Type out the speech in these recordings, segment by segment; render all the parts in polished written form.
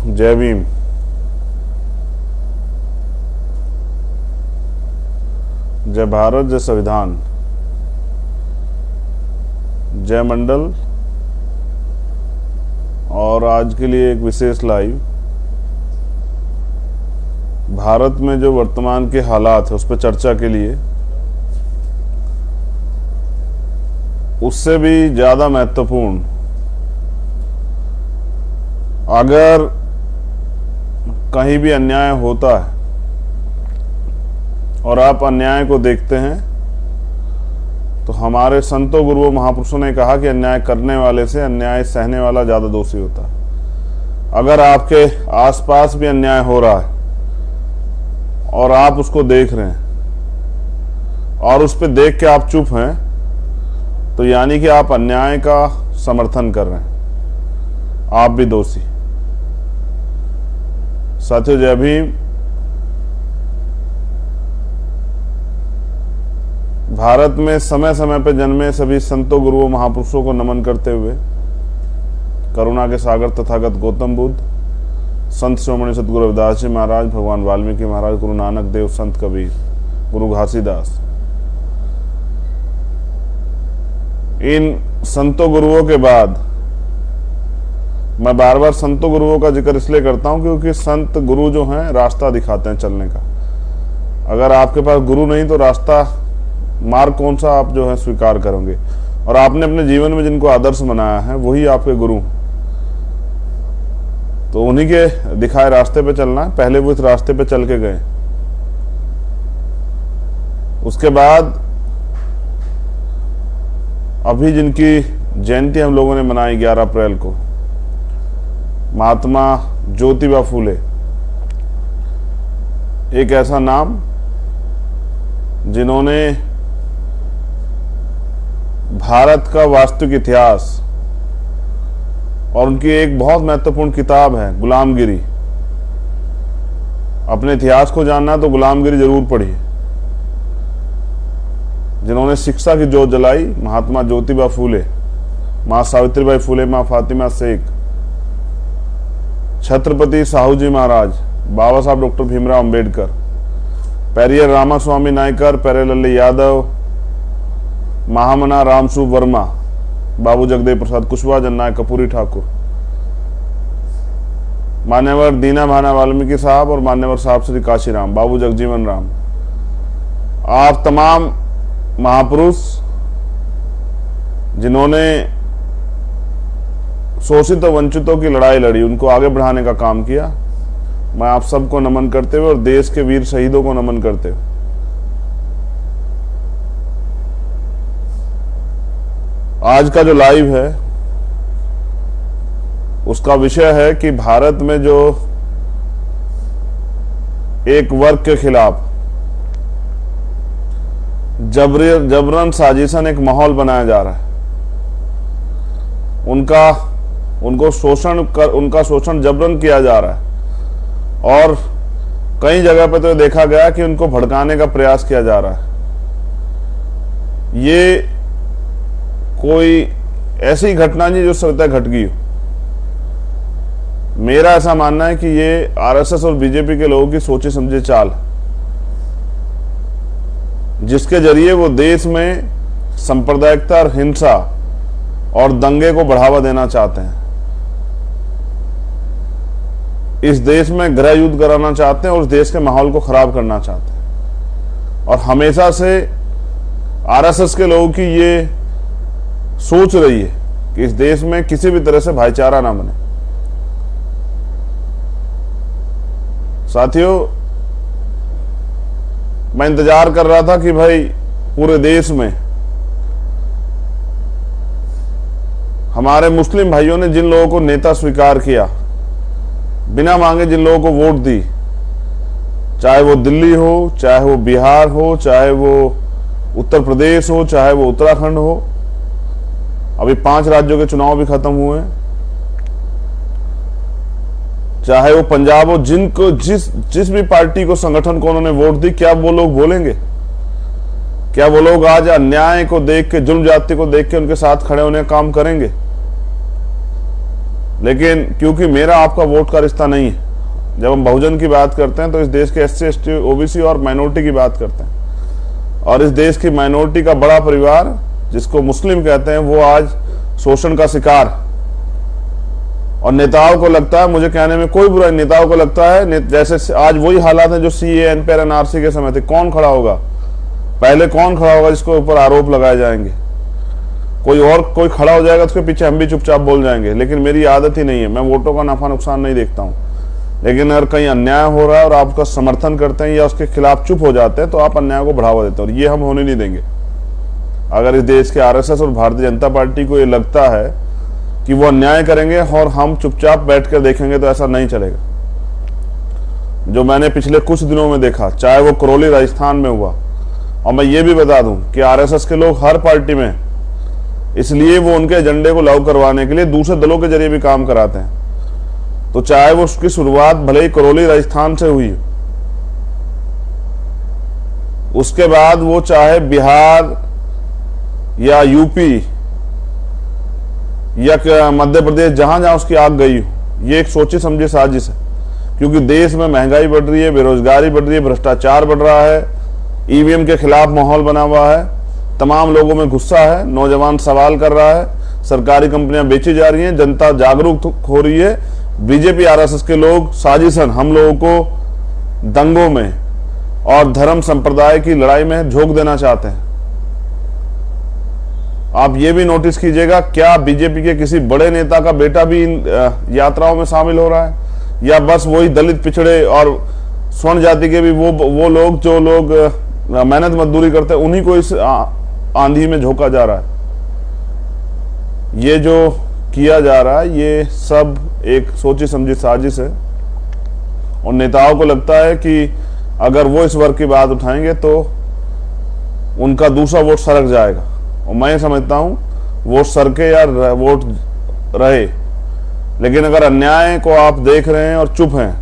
जय भीम। जय भारत, जय संविधान, जय मंडल। और आज के लिए एक विशेष लाइव, भारत में जो वर्तमान के हालात है उस पर चर्चा के लिए, उससे भी ज़्यादा महत्वपूर्ण, अगर कहीं भी अन्याय होता है और आप अन्याय को देखते हैं तो हमारे संतों गुरुओं महापुरुषों ने कहा कि अन्याय करने वाले से अन्याय सहने वाला ज़्यादा दोषी होता है। अगर आपके आसपास भी अन्याय हो रहा है और आप उसको देख रहे हैं और उस पर देख के आप चुप हैं, तो यानी कि आप अन्याय का समर्थन कर रहे हैं, आप भी दोषी। साथियों, जय भीम। भारत में समय समय पर जन्मे सभी संतों गुरुओं महापुरुषों को नमन करते हुए, करुणा के सागर तथागत गौतम बुद्ध, संत शिरोमणि सतगुरु रविदास जी महाराज, भगवान वाल्मीकि महाराज, गुरु नानक देव, संत कबीर, गुरु घासीदास, इन संतों गुरुओं के बाद मैं बार बार संतों गुरुओं का जिक्र इसलिए करता हूं क्योंकि संत गुरु जो हैं रास्ता दिखाते हैं चलने का। अगर आपके पास गुरु नहीं तो रास्ता, मार्ग कौन सा आप जो है स्वीकार करोगे। और आपने अपने जीवन में जिनको आदर्श बनाया है वही आपके गुरु, तो उन्हीं के दिखाए रास्ते पे चलना है। पहले वो इस रास्ते पे चल के गए, उसके बाद अभी जिनकी जयंती हम लोगों ने मनाई 11 अप्रैल को, महात्मा ज्योतिबा फूले, एक ऐसा नाम जिन्होंने भारत का वास्तविक इतिहास, और उनकी एक बहुत महत्वपूर्ण किताब है गुलामगिरी। अपने इतिहास को जानना है तो गुलामगिरी जरूर पढ़िए। जिन्होंने शिक्षा की जोत जलाई, महात्मा ज्योतिबा फूले, मां सावित्रीबाई फूले, मां फातिमा शेख, छत्रपति साहू जी महाराज, बाबा साहब डॉक्टर भीमराव अंबेडकर, पेरियर रामास्वामी नायकर, पेरेलल्ली यादव, महामना रामसु वर्मा, बाबू जगदेव प्रसाद कुशवाहा, जननायक कपूरी ठाकुर, मान्यवर दीना भाना वाल्मीकि साहब और मान्यवर साहब श्री काशीराम, बाबू जगजीवन राम। आप तमाम महापुरुष जिन्होंने शोषित और वंचितों की लड़ाई लड़ी, उनको आगे बढ़ाने का काम किया, मैं आप सबको नमन करते हुए और देश के वीर शहीदों को नमन करते हुए, आज का जो लाइव है उसका विषय है कि भारत में जो एक वर्ग के खिलाफ जबरन साजिशन एक माहौल बनाया जा रहा है, उनका शोषण जबरन किया जा रहा है और कई जगह पे तो देखा गया कि उनको भड़काने का प्रयास किया जा रहा है। ये कोई ऐसी घटना नहीं जो सत्य घट गई हो। मेरा ऐसा मानना है कि ये आरएसएस और बीजेपी के लोगों की सोचे समझे चाल, जिसके जरिए वो देश में सांप्रदायिकता और हिंसा और दंगे को बढ़ावा देना चाहते हैं, इस देश में गृह युद्ध कराना चाहते हैं और उस देश के माहौल को खराब करना चाहते हैं। और हमेशा से आरएसएस के लोगों की ये सोच रही है कि इस देश में किसी भी तरह से भाईचारा ना बने। साथियों, मैं इंतजार कर रहा था कि भाई पूरे देश में हमारे मुस्लिम भाइयों ने जिन लोगों को नेता स्वीकार किया, बिना मांगे जिन लोगों को वोट दी, चाहे वो दिल्ली हो, चाहे वो बिहार हो, चाहे वो उत्तर प्रदेश हो, चाहे वो उत्तराखंड हो, अभी 5 राज्यों के चुनाव भी खत्म हुए हैं, चाहे वो पंजाब हो, जिनको जिस भी पार्टी को, संगठन को उन्होंने वोट दी, क्या वो लोग बोलेंगे? क्या वो लोग आज अन्याय को देख के, जुल्म जाति को देख के उनके साथ खड़े होने का काम करेंगे? लेकिन क्योंकि मेरा आपका वोट का रिश्ता नहीं है, जब हम बहुजन की बात करते हैं तो इस देश के SC ST OBC और माइनॉरिटी की बात करते हैं, और इस देश की माइनॉरिटी का बड़ा परिवार जिसको मुस्लिम कहते हैं वो आज शोषण का शिकार। और नेताओं को लगता है, मुझे कहने में कोई बुराई, नेताओं को लगता है जैसे आज वही हालात है जो CAA NPR NRC के समय थे। कौन खड़ा होगा पहले, कौन खड़ा होगा जिसको ऊपर आरोप लगाए जाएंगे? कोई खड़ा हो जाएगा तो उसके पीछे हम भी चुपचाप बोल जाएंगे। लेकिन मेरी आदत ही नहीं है, मैं वोटों का नफा नुकसान नहीं देखता हूं। लेकिन अगर कहीं अन्याय हो रहा है और आप उसका समर्थन करते हैं या उसके खिलाफ चुप हो जाते हैं तो आप अन्याय को बढ़ावा देते हैं, और ये हम होने नहीं देंगे। अगर इस देश के RSS और भारतीय जनता पार्टी को ये लगता है कि वो अन्याय करेंगे और हम चुपचाप बैठकर देखेंगे तो ऐसा नहीं चलेगा। जो मैंने पिछले कुछ दिनों में देखा, चाहे वो करौली राजस्थान में हुआ, और मैं ये भी बता दूं कि RSS के लोग हर पार्टी में, इसलिए वो उनके एजेंडे को लागू करवाने के लिए दूसरे दलों के जरिए भी काम कराते हैं। तो चाहे वो उसकी शुरुआत भले ही करौली राजस्थान से हुई, उसके बाद वो चाहे बिहार या यूपी या मध्य प्रदेश, जहां जहां उसकी आग गई हो, ये एक सोची समझी साजिश है। क्योंकि देश में महंगाई बढ़ रही है, बेरोजगारी बढ़ रही है, भ्रष्टाचार बढ़ रहा है, EVM के खिलाफ माहौल बना हुआ है, तमाम लोगों में गुस्सा है, नौजवान सवाल कर रहा है, सरकारी कंपनियां बेची जा रही हैं, जनता जागरूक हो रही है। बीजेपी RSS के लोग साजिशन हम लोगों को दंगों में और धर्म संप्रदाय की लड़ाई में झोंक देना चाहते हैं। आप ये भी नोटिस कीजिएगा, क्या बीजेपी के किसी बड़े नेता का बेटा भी इन यात्राओं में शामिल हो रहा है, या बस वही दलित पिछड़े और स्वर्ण जाति के भी वो लोग जो लोग मेहनत मजदूरी करते हैं उन्हीं को इस आंधी में झोंका जा रहा है? ये जो किया जा रहा है ये सब एक सोची समझी साजिश है, और नेताओं को लगता है कि अगर वो इस वर्ग की बात उठाएंगे तो उनका दूसरा वोट सरक जाएगा। और मैं समझता हूं वोट सरके या वोट रहे, लेकिन अगर अन्याय को आप देख रहे हैं और चुप हैं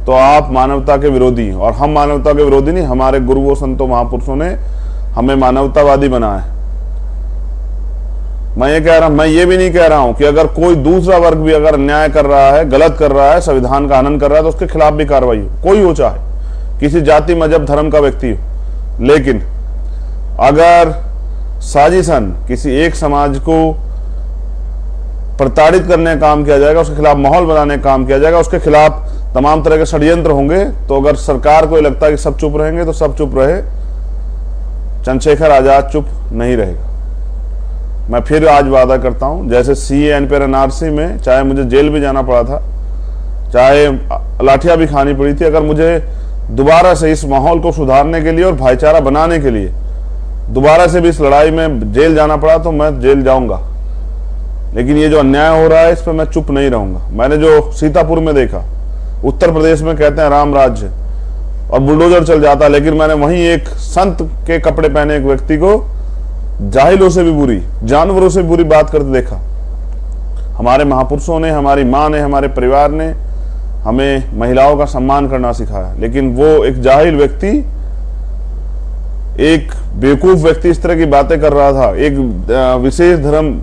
तो आप मानवता के विरोधी हैं। और हम मानवता के विरोधी नहीं, हमारे गुरुओं संतों महापुरुषों ने हमें मानवतावादी बनाया है। मैं ये भी नहीं कह रहा हूं कि अगर कोई दूसरा वर्ग भी अगर अन्याय कर रहा है, गलत कर रहा है, संविधान का हनन कर रहा है तो उसके खिलाफ भी कार्रवाई हो, कोई हो, चाहे किसी जाति मजहब धर्म का व्यक्ति हो। लेकिन अगर साजिशन किसी एक समाज को प्रताड़ित करने का काम किया जाएगा, उसके खिलाफ माहौल बनाने का काम किया जाएगा, उसके खिलाफ तमाम तरह के षड्यंत्र होंगे, तो अगर सरकार को लगता है कि सब चुप रहेंगे तो सब चुप रहे, चंद्रशेखर आजाद चुप नहीं रहेगा। मैं फिर आज वादा करता हूं, जैसे CAA NPR NRC में चाहे मुझे जेल भी जाना पड़ा था, चाहे लाठियां भी खानी पड़ी थी, अगर मुझे दोबारा से इस माहौल को सुधारने के लिए और भाईचारा बनाने के लिए दोबारा से भी इस लड़ाई में जेल जाना पड़ा तो मैं जेल जाऊंगा। लेकिन ये जो अन्याय हो रहा है इस पर मैं चुप नहीं रहूंगा। मैंने जो सीतापुर में देखा, उत्तर प्रदेश में कहते हैं राम राज्य और बुलडोजर चल जाता, लेकिन मैंने वहीं एक संत के कपड़े पहने एक व्यक्ति को जाहिलों से भी बुरी, जानवरों से बुरी बात करते देखा। हमारे महापुरुषों ने, हमारी माँ ने, हमारे परिवार ने हमें महिलाओं का सम्मान करना सिखाया, लेकिन वो एक जाहिल व्यक्ति, एक बेवकूफ व्यक्ति इस तरह की बातें कर रहा था। एक विशेष धर्म,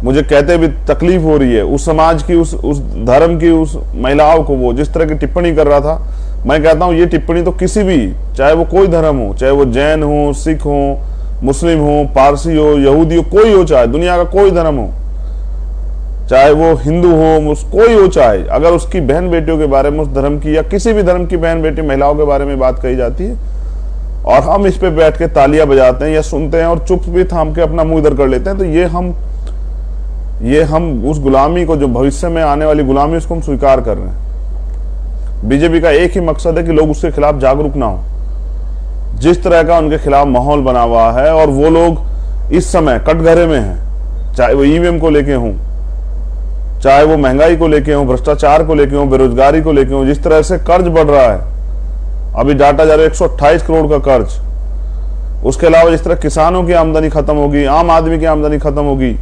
मुझे कहते भी तकलीफ हो रही है, उस समाज की, उस धर्म की, उस महिलाओं को वो जिस तरह की टिप्पणी कर रहा था। मैं कहता हूं ये टिप्पणी तो किसी भी, चाहे वो कोई धर्म हो, चाहे वो जैन हो, सिख हो, मुस्लिम हो, पारसी हो, यहूदी हो, कोई हो, चाहे दुनिया का कोई धर्म हो, चाहे वो हिंदू हो, कोई हो, चाहे अगर उसकी बहन बेटियों के बारे में, उस धर्म की या किसी भी धर्म की बहन बेटी महिलाओं के बारे में बात कही जाती है और हम इस पे बैठ के तालियां बजाते हैं या सुनते हैं और चुप भी थाम के अपना मुंह इधर कर लेते हैं, तो ये हम उस गुलामी को, जो भविष्य में आने वाली गुलामी, उसको हम स्वीकार कर रहे हैं। बीजेपी का एक ही मकसद है कि लोग उसके खिलाफ जागरूक ना हो। जिस तरह का उनके खिलाफ माहौल बना हुआ है और वो लोग इस समय कटघरे में हैं, चाहे वो EVM को लेके हों, चाहे वो महंगाई को लेके हों, भ्रष्टाचार को लेके हों, बेरोजगारी को लेके हों, जिस तरह से कर्ज बढ़ रहा है, अभी डाटा जा रहा है 128 करोड़ का कर्ज। उसके अलावा जिस तरह किसानों की आमदनी खत्म होगी, आम आदमी की आमदनी खत्म होगी,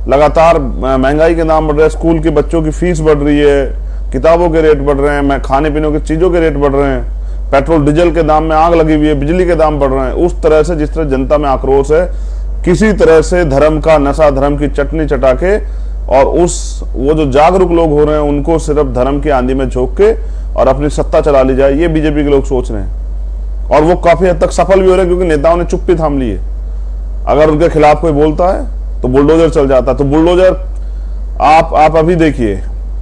लगातार महंगाई के दाम बढ़ रहे हैं, स्कूल के बच्चों की फीस बढ़ रही है, किताबों के रेट बढ़ रहे हैं, खाने पीने की चीजों के रेट बढ़ रहे हैं, पेट्रोल डीजल के दाम में आग लगी हुई है, बिजली के दाम बढ़ रहे हैं। उस तरह से जिस तरह जनता में आक्रोश है, किसी तरह से धर्म का नशा, धर्म की चटनी चटा के और वो जो जागरूक लोग हो रहे हैं उनको सिर्फ धर्म की आंधी में झोंक के और अपनी सत्ता चला ली जाए, ये बीजेपी के लोग सोच रहे हैं। और वो काफी हद तक सफल भी हो रहे हैं, क्योंकि नेताओं ने चुप्पी थाम ली है। अगर उनके खिलाफ कोई बोलता है तो बुलडोजर चल जाता है। तो बुलडोजर आप अभी देखिए,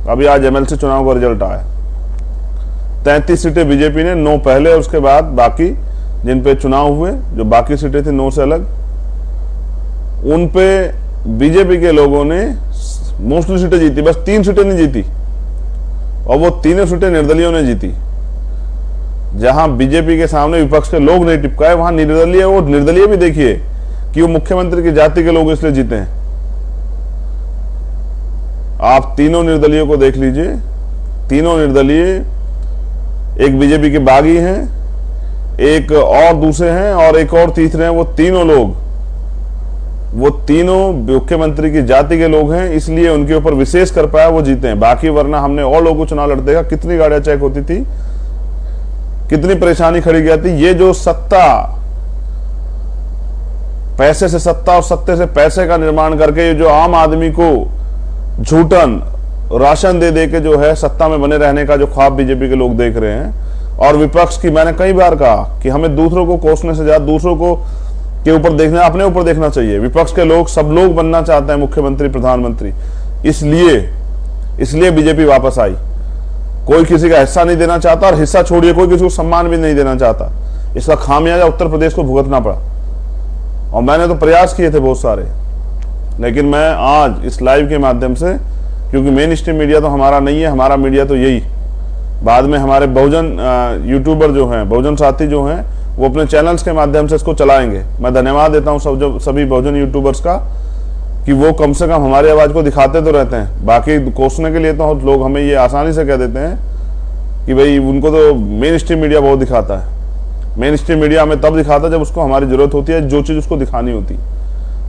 अभी आज एमएलसी चुनाव का रिजल्ट आया, 33 सीटें बीजेपी ने, 9 पहले, उसके बाद बाकी जिन पे चुनाव हुए, जो बाकी सीटें थी 9 से अलग, उन पे बीजेपी के लोगों ने मोस्टली सीटें जीती। बस 3 सीटें नहीं जीती, और वो तीनों सीटें निर्दलियों ने जीती। जहां बीजेपी के सामने विपक्ष के लोग नहीं टिपकाए, वहां निर्दलीय, वो निर्दलीय भी देखिए कि वो मुख्यमंत्री की जाति के लोग इसलिए जीते हैं। आप तीनों निर्दलियों को देख लीजिए, तीनों निर्दलीय, एक बीजेपी के बागी हैं, एक और दूसरे हैं, और एक और तीसरे हैं। वो तीनों लोग, वो तीनों मुख्यमंत्री की जाति के लोग हैं, इसलिए उनके ऊपर विशेष कर पाया, वो जीते हैं। बाकी वरना हमने और लोगों को चुनाव लड़ते देखा, कितनी गाड़ियां चेक होती थी, कितनी परेशानी खड़ी की जाती। ये जो सत्ता, पैसे से सत्ता और सत्ते से पैसे का निर्माण करके जो आम आदमी को झूठन राशन दे दे के जो है सत्ता में बने रहने का जो ख्वाब बीजेपी के लोग देख रहे हैं, और विपक्ष की, मैंने कई बार कहा कि हमें दूसरों को कोसने से ज्यादा दूसरों को के ऊपर देखना, अपने ऊपर देखना चाहिए। विपक्ष के लोग, सब लोग बनना चाहते हैं मुख्यमंत्री, प्रधानमंत्री, इसलिए बीजेपी वापस आई। कोई किसी का हिस्सा नहीं देना चाहता, और हिस्सा छोड़िए कोई किसी को सम्मान भी नहीं देना चाहता। इसका खामियाजा उत्तर प्रदेश को भुगतना पड़ा, और मैंने तो प्रयास किए थे बहुत सारे, लेकिन मैं आज इस लाइव के माध्यम से, क्योंकि मेन स्ट्रीम मीडिया तो हमारा नहीं है, हमारा मीडिया तो यही, बाद में हमारे बहुजन यूट्यूबर जो हैं, बहुजन साथी जो हैं, वो अपने चैनल्स के माध्यम से इसको चलाएंगे। मैं धन्यवाद देता हूं सभी बहुजन यूट्यूबर्स का कि वो कम से कम हमारी आवाज को दिखाते तो रहते हैं। बाकी कोसने के लिए तो लोग हमें ये आसानी से कह देते हैं कि भाई उनको तो मेन स्ट्रीम मीडिया बहुत दिखाता है। मेन स्ट्रीम मीडिया हमें तब दिखाता है जब उसको हमारी जरूरत होती है, जो चीज उसको दिखानी होती।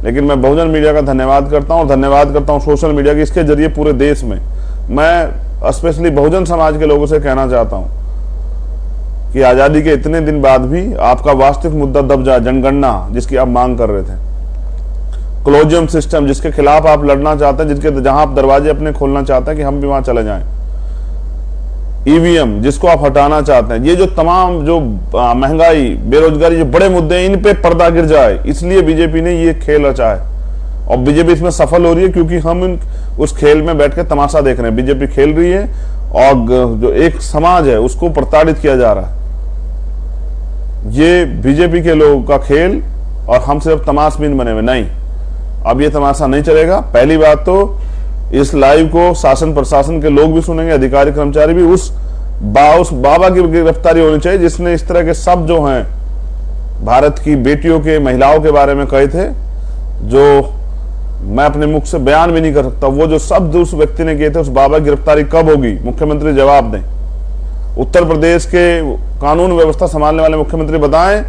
लेकिन मैं बहुजन मीडिया का धन्यवाद करता हूँ, और धन्यवाद करता हूँ सोशल मीडिया की। इसके जरिए पूरे देश में मैं स्पेशली बहुजन समाज के लोगों से कहना चाहता हूँ कि आजादी के इतने दिन बाद भी आपका वास्तविक मुद्दा दब जाए, जनगणना जिसकी आप मांग कर रहे थे, कॉलेजियम सिस्टम जिसके खिलाफ आप लड़ना चाहते हैं, जिसके जहां आप दरवाजे अपने खोलना चाहते हैं कि हम भी वहां चले जाएं, ईवीएम जिसको आप हटाना चाहते हैं, ये जो तमाम जो महंगाई, बेरोजगारी, जो बड़े मुद्दे हैं, इन पे पर्दा गिर जाए, इसलिए बीजेपी ने ये खेल रचा है। और बीजेपी इसमें सफल हो रही है, क्योंकि हम उस खेल में बैठ के तमाशा देख रहे हैं। बीजेपी खेल रही है, और जो एक समाज है उसको प्रताड़ित किया जा रहा है। ये बीजेपी के लोगों का खेल, और हम सिर्फ तमाशबीन बने हुए नहीं। अब ये तमाशा नहीं चलेगा। पहली बात तो इस लाइव को शासन प्रशासन के लोग भी सुनेंगे, अधिकारी कर्मचारी भी। उस बाबा की गिरफ्तारी होनी चाहिए जिसने इस तरह के शब्द जो हैं भारत की बेटियों के, महिलाओं के बारे में कहे थे, जो मैं अपने मुख से बयान भी नहीं कर सकता। वो जो शब्द उस व्यक्ति ने किए थे, उस बाबा की गिरफ्तारी कब होगी, मुख्यमंत्री जवाब दें। उत्तर प्रदेश के कानून व्यवस्था संभालने वाले मुख्यमंत्री बताएं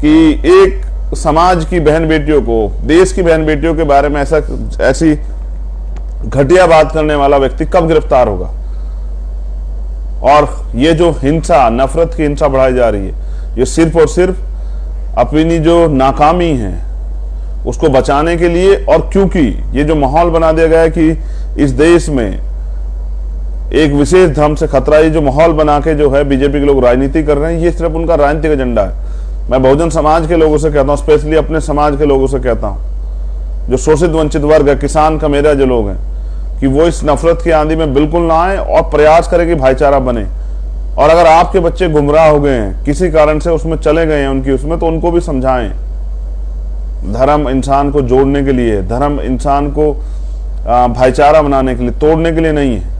कि एक समाज की बहन बेटियों को, देश की बहन बेटियों के बारे में ऐसी घटिया बात करने वाला व्यक्ति कब गिरफ्तार होगा। और ये जो हिंसा, नफरत की हिंसा बढ़ाई जा रही है, ये सिर्फ और सिर्फ अपनी जो नाकामी है उसको बचाने के लिए, और क्योंकि ये जो माहौल बना दिया गया है कि इस देश में एक विशेष धर्म से खतरा, ये जो माहौल बना के जो है बीजेपी के लोग राजनीति कर रहे हैं, ये सिर्फ उनका राजनीतिक एजेंडा है। मैं बहुजन समाज के लोगों से कहता हूं, स्पेशली अपने समाज के लोगों से कहता हूं, जो शोषित वंचित वर्ग है, किसान का मेरा जो लोग हैं, कि वो इस नफरत की आंधी में बिल्कुल ना आए, और प्रयास करें कि भाईचारा बने। और अगर आपके बच्चे गुमराह हो गए हैं, किसी कारण से उसमें चले गए हैं उनकी उसमें, तो उनको भी समझाएं। धर्म इंसान को जोड़ने के लिए, धर्म इंसान को भाईचारा बनाने के लिए, तोड़ने के लिए नहीं है।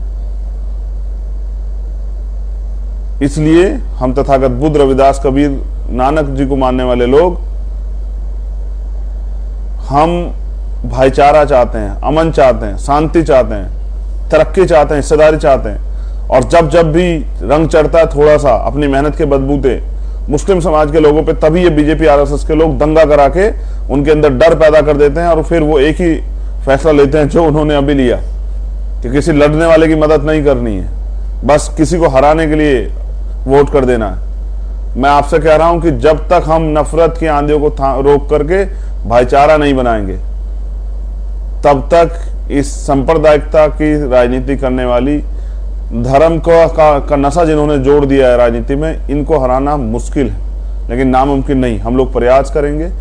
इसलिए हम तथागत बुद्ध, रविदास, कबीर, नानक जी को मानने वाले लोग, हम भाईचारा चाहते हैं, अमन चाहते हैं, शांति चाहते हैं, तरक्की चाहते हैं, हिस्सेदारी चाहते हैं। और जब जब भी रंग चढ़ता है थोड़ा सा अपनी मेहनत के बदबूते मुस्लिम समाज के लोगों पे, तभी ये बीजेपी आरएसएस के लोग दंगा करा के उनके अंदर डर पैदा कर देते हैं, और फिर वो एक ही फैसला लेते हैं जो उन्होंने अभी लिया कि किसी लड़ने वाले की मदद नहीं करनी है, बस किसी को हराने के लिए वोट कर देना है। मैं आपसे कह रहा हूं कि जब तक हम नफरत की आंधियों को रोक करके भाईचारा नहीं बनाएंगे, तब तक इस सांप्रदायिकता की राजनीति करने वाली, धर्म का नशा जिन्होंने जोड़ दिया है राजनीति में, इनको हराना मुश्किल है लेकिन नामुमकिन नहीं। हम लोग प्रयास करेंगे।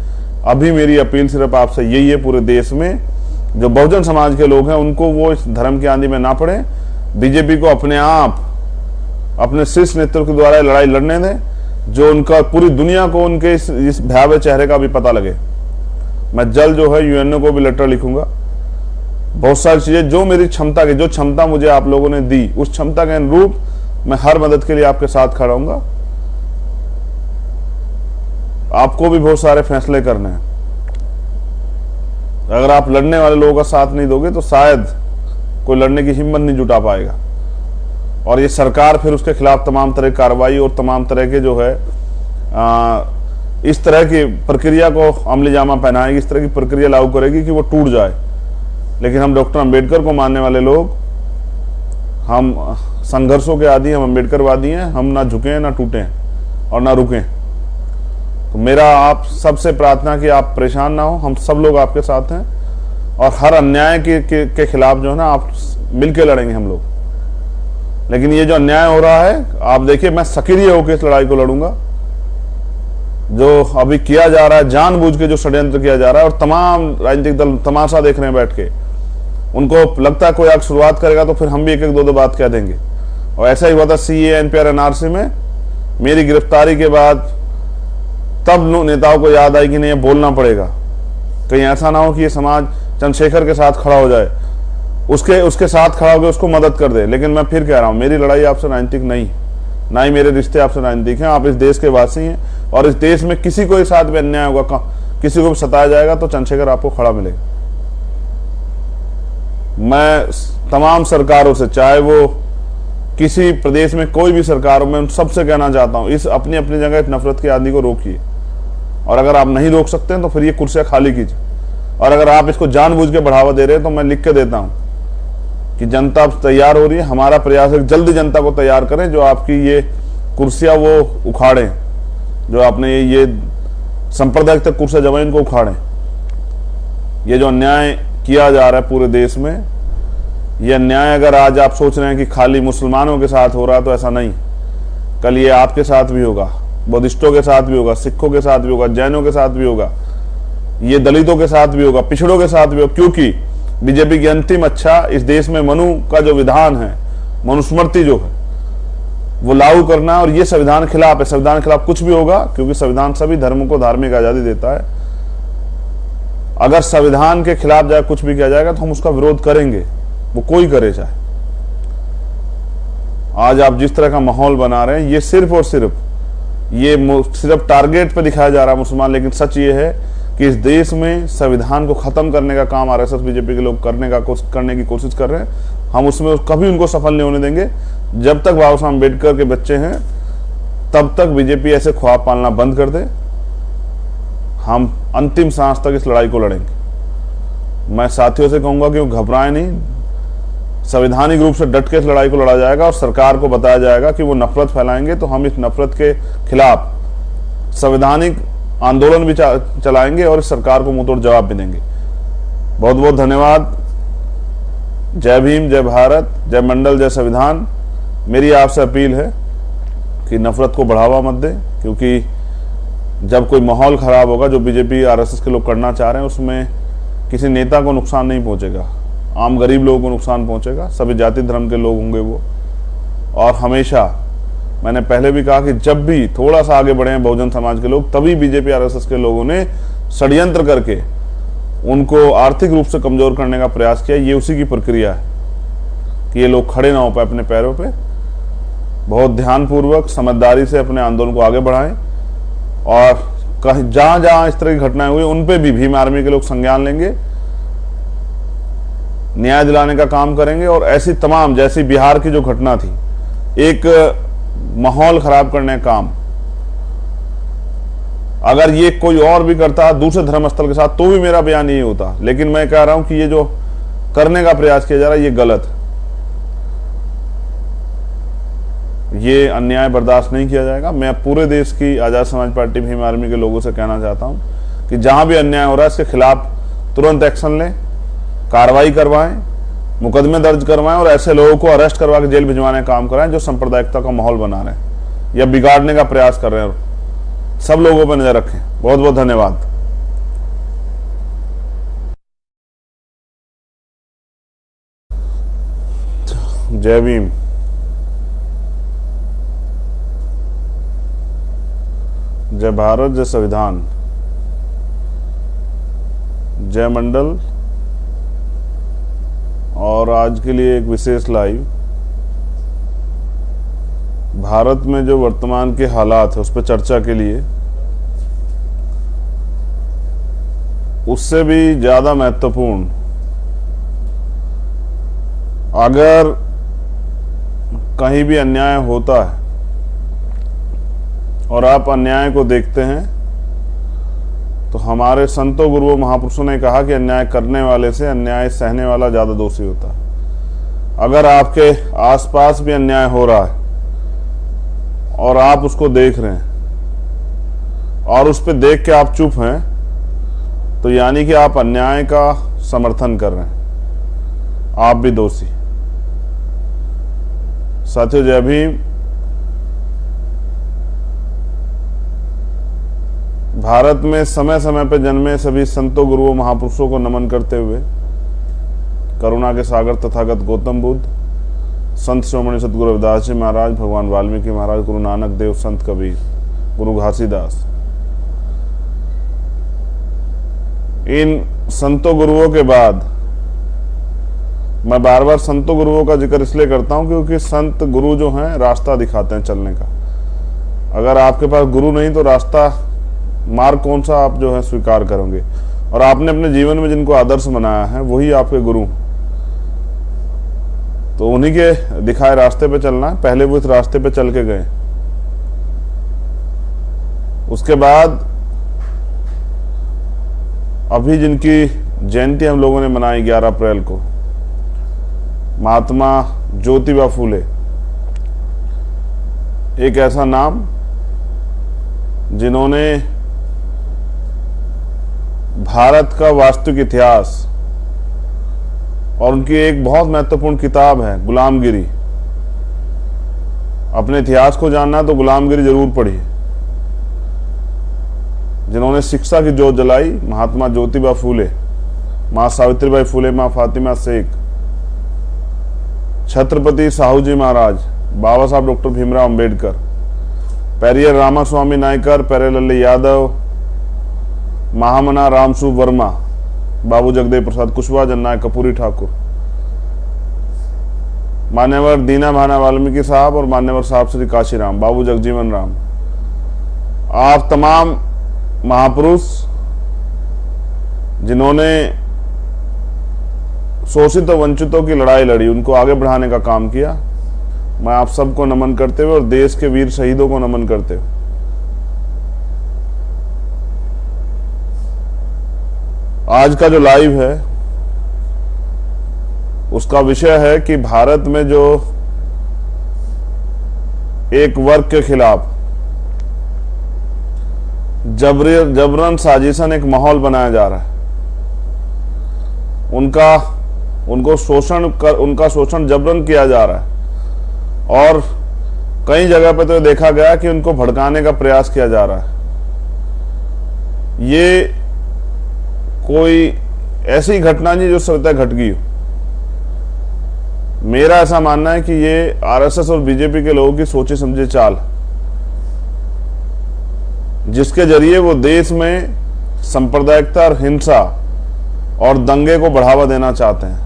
अभी मेरी अपील सिर्फ आपसे यही है, पूरे देश में जो बहुजन समाज के लोग हैं उनको वो इस धर्म की आंधी में ना पड़े। बीजेपी को अपने आप अपने शीर्ष नेतृत्व के द्वारा लड़ाई लड़ने दें, जो उनका पूरी दुनिया को उनके इस भयावह चेहरे का भी पता लगे। मैं जल्द जो है यूएनओ को भी लेटर लिखूंगा। बहुत सारी चीजें जो मेरी क्षमता की, जो क्षमता मुझे आप लोगों ने दी, उस क्षमता के अनुरूप मैं हर मदद के लिए आपके साथ खड़ा रहूंगा। आपको भी बहुत सारे फैसले करने हैं। अगर आप लड़ने वाले लोगों का साथ नहीं दोगे तो शायद कोई लड़ने की हिम्मत नहीं जुटा पाएगा, और ये सरकार फिर उसके खिलाफ तमाम तरह की कार्रवाई और तमाम तरह के जो है इस तरह की प्रक्रिया को अमली जामा पहनाएगी, इस तरह की प्रक्रिया लागू करेगी कि वो टूट जाए। लेकिन हम डॉक्टर अंबेडकर को मानने वाले लोग, हम संघर्षों के आदि, हम अंबेडकरवादी हैं। हम ना झुकें, ना टूटें और ना रुकें। तो मेरा आप सबसे प्रार्थना कि आप परेशान ना हो, हम सब लोग आपके साथ हैं और हर अन्याय के खिलाफ जो है ना आप मिलके लड़ेंगे हम लोग। लेकिन ये जो अन्याय हो रहा है, आप देखिए, मैं सक्रिय होकर इस लड़ाई को लड़ूंगा। जो अभी किया जा रहा है, जानबूझ के जो षड्यंत्र किया जा रहा है, और तमाम राजनीतिक दल तमाशा देख रहे हैं बैठ के, उनको लगता है कोई आग शुरुआत करेगा तो फिर हम भी एक एक दो दो बात कह देंगे। और ऐसा ही हुआ था CAA NPR NRC में। मेरी गिरफ्तारी के बाद तब नेताओं को याद आई कि नहीं, ये बोलना पड़ेगा, कहीं ऐसा ना हो कि ये समाज चंद्रशेखर के साथ खड़ा हो जाए, उसके साथ खड़ा होकर उसको मदद कर दे। लेकिन मैं फिर कह रहा हूं, मेरी लड़ाई आपसे राजनीतिक नहीं, ना ही मेरे रिश्ते आपसे राजनीतिक हैं। आप इस देश के वासी हैं और इस देश में किसी को साथ में अन्याय होगा, किसी को भी सताया जाएगा तो चंद्रशेखर आपको खड़ा मिलेगा। मैं तमाम सरकारों से, चाहे वो किसी प्रदेश में कोई भी सरकार हो, मैं उन सबसे कहना चाहता हूं, इस अपनी अपनी जगह इस नफरत की आंधी को रोकिए। और अगर आप नहीं रोक सकते हैं तो फिर ये कुर्सियां खाली कीजिए। और अगर आप इसको जानबूझ के बढ़ावा दे रहे हैं तो मैं लिख के देता हूं कि जनता तैयार हो रही है। हमारा प्रयास है जल्दी जनता को तैयार करें, जो आपकी ये कुर्सियां वो उखाड़ें, जो आपने ये सांप्रदायिक तक कुर्सियां जमा, इनको उखाड़ें। ये जो अन्याय किया जा रहा है पूरे देश में, ये अन्याय अगर आज आप सोच रहे हैं कि खाली मुसलमानों के साथ हो रहा है, तो ऐसा नहीं। कल ये आपके साथ भी होगा, बुद्धिस्टों के साथ भी होगा, सिखों के साथ भी होगा, जैनों के साथ भी होगा, ये दलितों के साथ भी होगा, पिछड़ों के साथ भी होगा। क्योंकि बीजेपी की अंतिम इच्छा इस देश में मनु का जो विधान है, मनुस्मृति जो है, वो लागू करना। और ये संविधान खिलाफ है। संविधान खिलाफ कुछ भी होगा, क्योंकि संविधान सभी धर्मों को धार्मिक आजादी देता है। अगर संविधान के खिलाफ जाए कुछ भी किया जाएगा तो हम उसका विरोध करेंगे, वो कोई करे चाहे। आज आप जिस तरह का माहौल बना रहे हैं, ये सिर्फ और सिर्फ टारगेट पे दिखाया जा रहा है मुसलमान। लेकिन सच ये है कि इस देश में संविधान को खत्म करने का काम RSS बीजेपी के लोग करने की कोशिश कर रहे हैं। हम उसमें कभी उनको सफल नहीं होने देंगे। जब तक बाबा साहब अम्बेडकर के बच्चे हैं, तब तक बीजेपी ऐसे ख्वाब पालना बंद कर दे। हम अंतिम सांस तक इस लड़ाई को लड़ेंगे। मैं साथियों से कहूंगा कि वो घबराएं नहीं, संवैधानिक रूप से डट के इस लड़ाई को लड़ा जाएगा और सरकार को बताया जाएगा कि वो नफरत फैलाएंगे तो हम इस नफरत के खिलाफ संवैधानिक आंदोलन भी चलाएंगे और इस सरकार को मुंहतोड़ जवाब भी देंगे। बहुत बहुत धन्यवाद। जय भीम, जय भारत, जय मंडल, जय संविधान। मेरी आपसे अपील है कि नफरत को बढ़ावा मत दें, क्योंकि जब कोई माहौल खराब होगा, जो बीजेपी RSS के लोग करना चाह रहे हैं, उसमें किसी नेता को नुकसान नहीं पहुंचेगा, आम गरीब लोगों को नुकसान पहुंचेगा। सभी जाति धर्म के लोग होंगे वो। और हमेशा मैंने पहले भी कहा कि जब भी थोड़ा सा आगे बढ़े हैं बहुजन समाज के लोग, तभी बीजेपी RSS के लोगों ने षड्यंत्र करके उनको आर्थिक रूप से कमजोर करने का प्रयास किया। ये उसी की प्रक्रिया है कि ये लोग खड़े ना हो पाए अपने पैरों पे। बहुत ध्यानपूर्वक, समझदारी से अपने आंदोलन को आगे बढ़ाएं और कहीं जहां जहां इस तरह की घटनाएं हुई उन पे भी भीम आर्मी के लोग संज्ञान लेंगे, न्याय दिलाने का काम करेंगे। और ऐसी तमाम, जैसी बिहार की जो घटना थी, एक माहौल खराब करने का काम, अगर ये कोई और भी करता दूसरे धर्मस्थल के साथ, तो भी मेरा बयान यही होता। लेकिन मैं कह रहा हूं कि ये जो करने का प्रयास किया जा रहा है, ये गलत है। ये अन्याय बर्दाश्त नहीं किया जाएगा। मैं पूरे देश की आजाद समाज पार्टी भीम आर्मी के लोगों से कहना चाहता हूं कि जहां भी अन्याय हो रहा है, इसके खिलाफ तुरंत एक्शन लें। कार्रवाई करवाएं, मुकदमे दर्ज करवाएं और ऐसे लोगों को अरेस्ट करवा के जेल भिजवाने का काम कराएं जो सांप्रदायिकता का माहौल बना रहे हैं या बिगाड़ने का प्रयास कर रहे हैं। सब लोगों पर नजर रखें। बहुत बहुत धन्यवाद। जय भीम। जय भारत, जय संविधान, जय मंडल। और आज के लिए एक विशेष लाइव, भारत में जो वर्तमान के हालात है उस पर चर्चा के लिए, उससे भी ज्यादा महत्वपूर्ण, अगर कहीं भी अन्याय होता है और आप अन्याय को देखते हैं तो हमारे संतों गुरुओं महापुरुषों ने कहा कि अन्याय करने वाले से अन्याय सहने वाला ज्यादा दोषी होता है। अगर आपके आसपास भी अन्याय हो रहा है और आप उसको देख रहे हैं और उस पर देख के आप चुप हैं, तो यानी कि आप अन्याय का समर्थन कर रहे हैं, आप भी दोषी। साथियों, जय भीम। भारत में समय समय पर जन्मे सभी संतों गुरुओं महापुरुषों को नमन करते हुए करुणा के सागर तथागत गौतम बुद्ध, संत श्रोमणी सतगुरु रविदास जी महाराज, भगवान वाल्मीकि महाराज, गुरु नानक देव, संत कबीर, गुरु घासीदास, इन संतों गुरुओं के बाद मैं बार बार संतों गुरुओं का जिक्र इसलिए करता हूं क्योंकि संत गुरु जो हैं रास्ता दिखाते हैं चलने का। अगर आपके पास गुरु नहीं तो रास्ता, मार्ग कौन सा आप जो है स्वीकार करोगे। और आपने अपने जीवन में जिनको आदर्श बनाया है वही आपके गुरु, तो उन्हीं के दिखाए रास्ते पे चलना है। पहले वो इस रास्ते पे चल के गए, उसके बाद अभी जिनकी जयंती हम लोगों ने मनाई 11 अप्रैल को, महात्मा ज्योतिबा फूले, एक ऐसा नाम जिन्होंने भारत का वास्तविक इतिहास, और उनकी एक बहुत महत्वपूर्ण किताब है गुलामगिरी। अपने इतिहास को जानना है तो गुलामगिरी जरूर पढ़िए। जिन्होंने शिक्षा की जोत जलाई, महात्मा ज्योतिबा फूले, मां सावित्रीबाई फूले, मां फातिमा शेख, छत्रपति साहू जी महाराज, बाबा साहब डॉक्टर भीमराव अंबेडकर, पेरियर रामास्वामी नायकर, पेरेलल्ली यादव, महामना रामसु वर्मा, बाबू जगदेव प्रसाद कुशवाहा, जननायक कपूरी ठाकुर, मान्यवर दीना भाना वाल्मीकि साहब और मान्यवर साहब श्री काशीराम, बाबू जगजीवन राम। आप तमाम महापुरुष जिन्होंने शोषित और वंचितों की लड़ाई लड़ी, उनको आगे बढ़ाने का काम किया, मैं आप सबको नमन करते हुए और देश के वीर शहीदों को नमन करते हुए आज का जो लाइव है उसका विषय है कि भारत में जो एक वर्ग के खिलाफ जबरन साजिशन एक माहौल बनाया जा रहा है, उनका शोषण जबरन किया जा रहा है और कई जगह पे तो देखा गया कि उनको भड़काने का प्रयास किया जा रहा है। ये कोई ऐसी घटना नहीं जो स्वतः घट गई हो। मेरा ऐसा मानना है कि ये आरएसएस और बीजेपी के लोगों की सोची समझी चाल, जिसके जरिए वो देश में सांप्रदायिकता और हिंसा और दंगे को बढ़ावा देना चाहते हैं,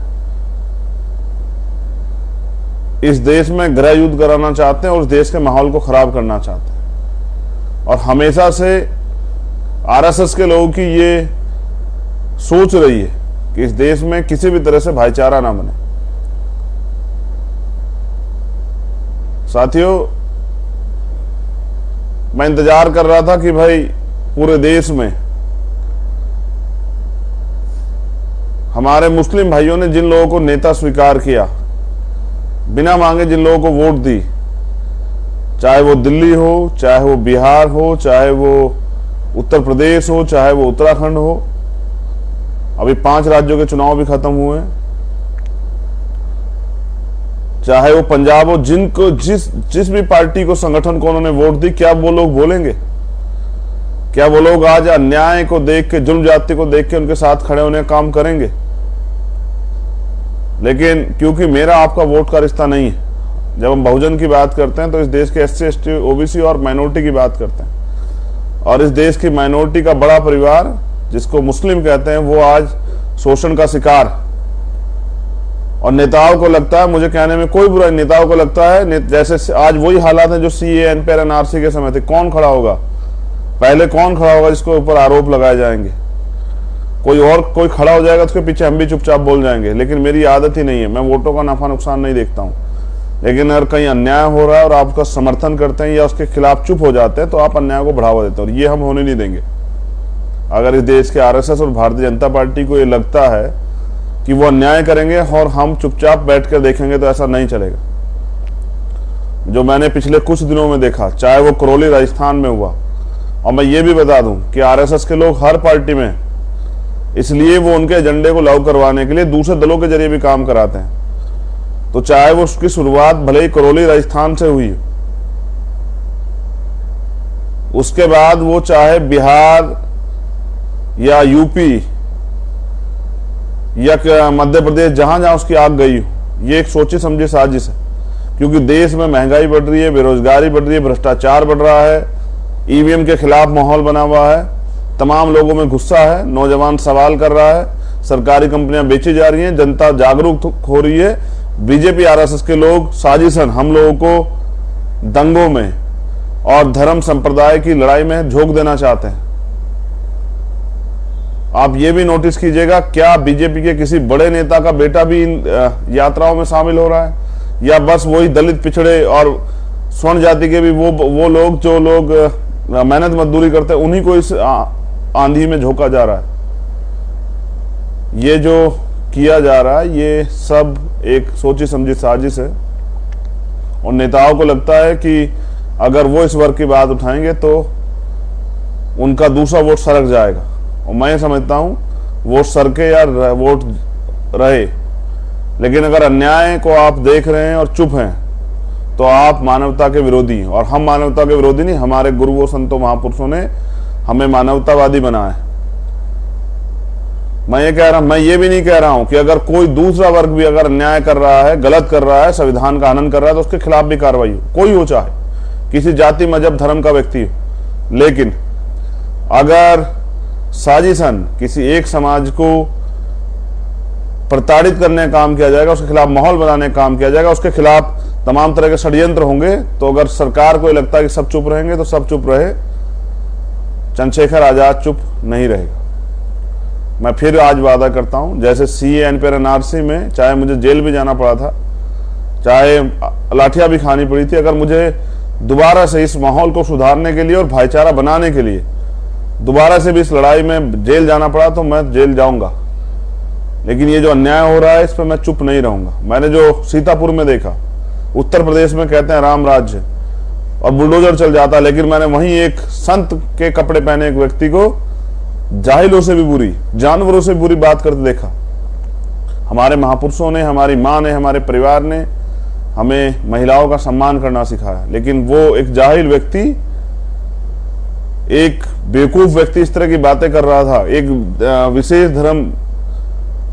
इस देश में गृह युद्ध कराना चाहते हैं और उस देश के माहौल को खराब करना चाहते हैं। और हमेशा से आरएसएस के लोगों की ये सोच रही है कि इस देश में किसी भी तरह से भाईचारा ना बने। साथियों, मैं इंतजार कर रहा था कि भाई पूरे देश में हमारे मुस्लिम भाइयों ने जिन लोगों को नेता स्वीकार किया, बिना मांगे जिन लोगों को वोट दी, चाहे वो दिल्ली हो, चाहे वो बिहार हो, चाहे वो उत्तर प्रदेश हो, चाहे वो उत्तराखंड हो, अभी 5 राज्यों के चुनाव भी खत्म हुए हैं, चाहे वो पंजाब हो, जिनको जिस भी पार्टी को, संगठन को उन्होंने वोट दी, क्या वो लोग बोलेंगे? क्या वो लोग आज अन्याय को देख के, जुल्म जाति को देख के उनके साथ खड़े होने का काम करेंगे? लेकिन क्योंकि मेरा आपका वोट का रिश्ता नहीं है, जब हम बहुजन की बात करते हैं तो इस देश के SC ST OBC और माइनॉरिटी की बात करते हैं, और इस देश की माइनॉरिटी का बड़ा परिवार जिसको मुस्लिम कहते हैं वो आज शोषण का शिकार। और नेताओं को लगता है, मुझे कहने में कोई बुराई, नेताओं को लगता है जैसे आज वही हालात है जो CAA NPR NRC के समय थे। कौन खड़ा होगा पहले, कौन खड़ा होगा जिसके ऊपर आरोप लगाए जाएंगे? कोई खड़ा हो जाएगा, उसके पीछे हम भी चुपचाप बोल जाएंगे। लेकिन मेरी आदत ही नहीं है, मैं वोटों का नफा नुकसान नहीं देखता हूं। लेकिन अगर कहीं अन्याय हो रहा है और आप उसका समर्थन करते हैं या उसके खिलाफ चुप हो जाते हैं तो आप अन्याय को बढ़ावा देते हैं, और ये हम होने नहीं देंगे। अगर इस देश के RSS और भारतीय जनता पार्टी को ये लगता है कि वो अन्याय करेंगे और हम चुपचाप बैठ कर देखेंगे, तो ऐसा नहीं चलेगा। जो मैंने पिछले कुछ दिनों में देखा, चाहे वो करौली राजस्थान में हुआ, और मैं ये भी बता दूं कि RSS के लोग हर पार्टी में, इसलिए वो उनके एजेंडे को लागू करवाने के लिए दूसरे दलों के जरिए भी काम कराते हैं। तो चाहे वो उसकी शुरुआत भले ही करौली राजस्थान से हुई, उसके बाद वो चाहे बिहार या यूपी या मध्य प्रदेश, जहां जहां उसकी आग गई हो, ये एक सोची समझी साजिश है। क्योंकि देश में महंगाई बढ़ रही है, बेरोजगारी बढ़ रही है, भ्रष्टाचार बढ़ रहा है, EVM के खिलाफ माहौल बना हुआ है, तमाम लोगों में गुस्सा है, नौजवान सवाल कर रहा है, सरकारी कंपनियां बेची जा रही हैं, जनता जागरूक हो रही है। बीजेपी RSS के लोग साजिशन हम लोगों को दंगों में और धर्म संप्रदाय की लड़ाई में झोंक देना चाहते हैं। आप ये भी नोटिस कीजिएगा, क्या बीजेपी के किसी बड़े नेता का बेटा भी इन यात्राओं में शामिल हो रहा है, या बस वही दलित, पिछड़े और स्वर्ण जाति के भी वो लोग जो लोग मेहनत मजदूरी करते हैं, उन्हीं को इस आंधी में झोंका जा रहा है? ये जो किया जा रहा है ये सब एक सोची समझी साजिश है, और नेताओं को लगता है कि अगर वो इस वर्ग की बात उठाएंगे तो उनका दूसरा वोट सरक जाएगा। और मैं समझता हूं वोट सरके या वोट रहे, लेकिन अगर अन्याय को आप देख रहे हैं और चुप हैं तो आप मानवता के विरोधी हैं। और हम मानवता के विरोधी नहीं, हमारे गुरुओं, संतों, महापुरुषों ने हमें मानवतावादी बनाया है। मैं ये भी नहीं कह रहा हूं कि अगर कोई दूसरा वर्ग भी अगर अन्याय कर रहा है, गलत कर रहा है, संविधान का हनन कर रहा है, तो उसके खिलाफ भी कार्रवाई हो, कोई हो, चाहे किसी जाति, मजहब, धर्म का व्यक्ति हो। लेकिन अगर साजिशन किसी एक समाज को प्रताड़ित करने का काम किया जाएगा, उसके खिलाफ माहौल बनाने का काम किया जाएगा, उसके खिलाफ तमाम तरह के षड्यंत्र होंगे, तो अगर सरकार को लगता है कि सब चुप रहेंगे तो सब चुप रहे, चंद्रशेखर आजाद चुप नहीं रहेगा। मैं फिर आज वादा करता हूं, जैसे CAA NPR NRC में चाहे मुझे जेल भी जाना पड़ा था, चाहे लाठियां भी खानी पड़ी थी, अगर मुझे दोबारा से इस माहौल को सुधारने के लिए और भाईचारा बनाने के लिए दोबारा से भी इस लड़ाई में जेल जाना पड़ा तो मैं जेल जाऊंगा। लेकिन ये जो अन्याय हो रहा है इस पर मैं चुप नहीं रहूंगा। मैंने जो सीतापुर में देखा, उत्तर प्रदेश में कहते हैं राम राज्य और बुलडोजर चल जाता, लेकिन मैंने वहीं एक संत के कपड़े पहने एक व्यक्ति को जाहिलों से भी बुरी, जानवरों से बुरी बात करते देखा। हमारे महापुरुषों ने, हमारी माँ ने, हमारे परिवार ने हमें महिलाओं का सम्मान करना सिखाया, लेकिन वो एक जाहिल व्यक्ति, एक बेवकूफ व्यक्ति इस तरह की बातें कर रहा था। एक विशेष धर्म,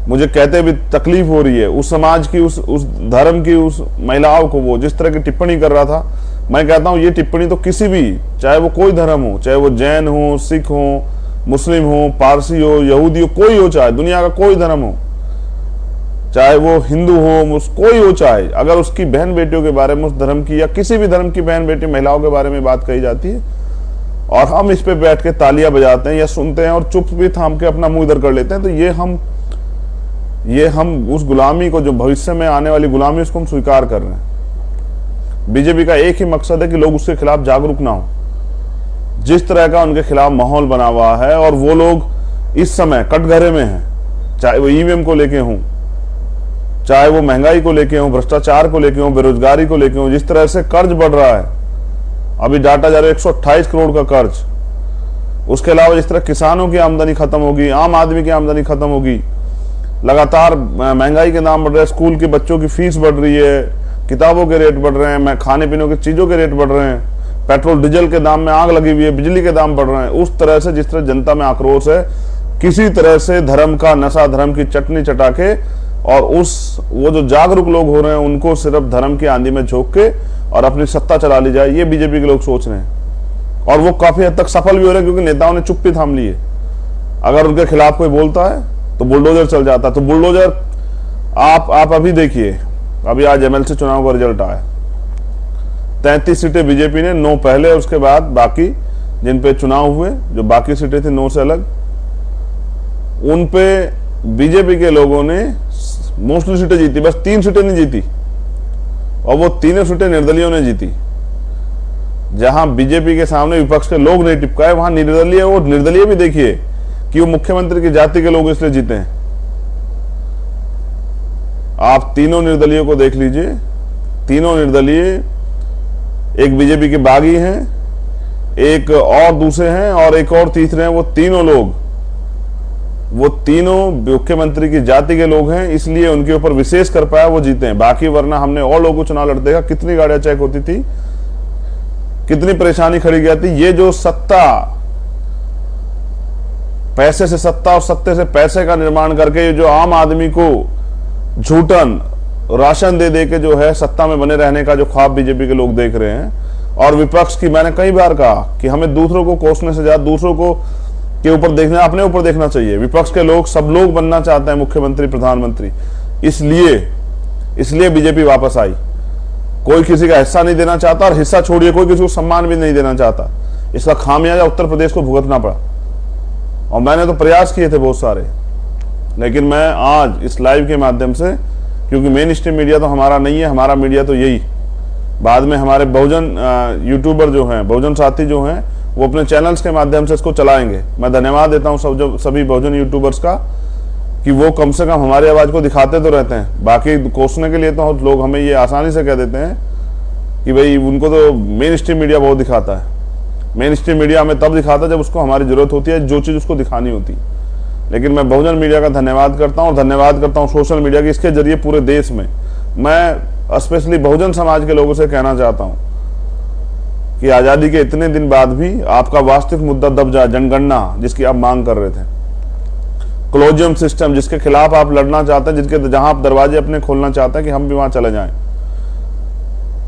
मुझे कहते भी तकलीफ हो रही है, उस समाज की, उस धर्म की, उस महिलाओं को वो जिस तरह की टिप्पणी कर रहा था। मैं कहता हूं ये टिप्पणी तो किसी भी, चाहे वो कोई धर्म हो, चाहे वो जैन हो, सिख हो, मुस्लिम हो, पारसी हो, यहूदी हो, कोई हो, चाहे दुनिया का कोई धर्म हो, चाहे वो हिंदू हो, कोई हो, चाहे अगर उसकी बहन बेटियों के बारे में, उस धर्म की या किसी भी धर्म की बहन बेटी, महिलाओं के बारे में बात कही जाती है और हम इस पे बैठ के तालियां बजाते हैं या सुनते हैं और चुप भी थाम के अपना मुंह इधर कर लेते हैं, तो ये हम उस गुलामी को, जो भविष्य में आने वाली गुलामी, उसको हम स्वीकार कर रहे हैं। बीजेपी का एक ही मकसद है कि लोग उसके खिलाफ जागरूक ना हो। जिस तरह का उनके खिलाफ माहौल बना हुआ है और वो लोग इस समय कटघरे में हैं, चाहे वो EVM को लेके हों, चाहे वो महंगाई को लेके हों, भ्रष्टाचार को लेके हों, बेरोजगारी को लेके हों, जिस तरह से कर्ज बढ़ रहा है, अभी डाटा जा रहा है 128 करोड़ का कर्ज, उसके अलावा जिस तरह किसानों की आमदनी खत्म होगी, आम आदमी की आमदनी खत्म होगी, लगातार महंगाई के दाम बढ़ रहे हैं, स्कूल के बच्चों की फीस बढ़ रही है, किताबों के रेट बढ़ रहे हैं, खाने पीने की चीजों के रेट बढ़ रहे हैं, पेट्रोल डीजल के दाम में आग लगी हुई है, बिजली के दाम बढ़ रहे हैं। उस तरह से जिस तरह जनता में आक्रोश है, किसी तरह से धर्म का नशा, धर्म की चटनी चटा के, और वो जो जागरूक लोग हो रहे हैं उनको सिर्फ धर्म की आंधी में झोंक के और अपनी सत्ता चला ली जाए, ये बीजेपी के लोग सोच रहे हैं। और वो काफी हद तक सफल भी हो रहे हैं, क्योंकि नेताओं ने चुप्पी थाम ली है। अगर उनके खिलाफ कोई बोलता है तो बुलडोजर चल जाता है। तो बुलडोजर आप अभी देखिए, अभी आज एमएलसी चुनाव का रिजल्ट आया, 33 सीटें बीजेपी ने, 9 पहले, उसके बाद बाकी जिन पे चुनाव हुए, जो बाकी सीटें थी 9 से अलग, उन पे बीजेपी के लोगों ने मोस्टली सीटें जीती। बस 3 सीटें नहीं जीती, और वो तीनों सीटें निर्दलियों ने जीती। जहां बीजेपी के सामने विपक्ष के लोग नहीं टिपकाए, वहां निर्दलीय, और निर्दलीय भी देखिए कि वो मुख्यमंत्री की जाति के लोग इसलिए जीते हैं। आप तीनों निर्दलीयों को देख लीजिए, तीनों निर्दलीय, एक बीजेपी के बागी हैं, एक और दूसरे हैं, और एक और तीसरे हैं। वो तीनों मुख्यमंत्री की जाति के लोग हैं, इसलिए उनके ऊपर विशेष कर पाया, वो जीते हैं। बाकी वरना हमने और लोगों को चुनाव लड़ते देखा, कितनी गाड़ियां चेक होती थी, कितनी परेशानी खड़ी गई थी। ये जो सत्ता, पैसे से सत्ता और सत्ते से पैसे का निर्माण करके, ये जो आम आदमी को झूठन राशन दे दे के जो है सत्ता में बने रहने का जो ख्वाब बीजेपी के लोग देख रहे हैं, और विपक्ष की, मैंने कई बार कहा कि हमें दूसरों को कोसने से ज्यादा दूसरों को के ऊपर देखना, अपने ऊपर देखना चाहिए। विपक्ष के लोग, सब लोग बनना चाहते हैं मुख्यमंत्री, प्रधानमंत्री, इसलिए बीजेपी वापस आई। कोई किसी का हिस्सा नहीं देना चाहता, और हिस्सा छोड़िए कोई किसी को सम्मान भी नहीं देना चाहता। इसका खामियाजा उत्तर प्रदेश को भुगतना पड़ा, और मैंने तो प्रयास किए थे बहुत सारे, लेकिन मैं आज इस लाइव के माध्यम से, क्योंकि मेन स्ट्रीम मीडिया तो हमारा नहीं है, हमारा मीडिया तो यही, बाद में हमारे बहुजन यूट्यूबर जो हैं, बहुजन साथी जो हैं, वो अपने चैनल्स के माध्यम से इसको चलाएंगे। मैं धन्यवाद देता हूं सभी बहुजन यूट्यूबर्स का, कि वो कम से कम हमारी आवाज को दिखाते तो रहते हैं। बाकी कोसने के लिए तो लोग हमें ये आसानी से कह देते हैं कि भाई उनको तो मेन स्ट्रीम मीडिया बहुत दिखाता है। मेन स्ट्रीम मीडिया हमें तब दिखाता है जब उसको हमारी जरूरत होती है, जो चीज उसको दिखानी होती है। लेकिन मैं बहुजन मीडिया का धन्यवाद करता हूं, और धन्यवाद करता हूं सोशल मीडिया की। इसके जरिए पूरे देश में, मैं स्पेशली बहुजन समाज के लोगों से कहना चाहता हूं कि आजादी के इतने दिन बाद भी आपका वास्तविक मुद्दा दब जाए, जनगणना जिसकी आप मांग कर रहे थे, कॉलेजियम सिस्टम जिसके खिलाफ आप लड़ना चाहते हैं, जिसके जहां आप दरवाजे अपने खोलना चाहते हैं कि हम भी वहां चले जाएं,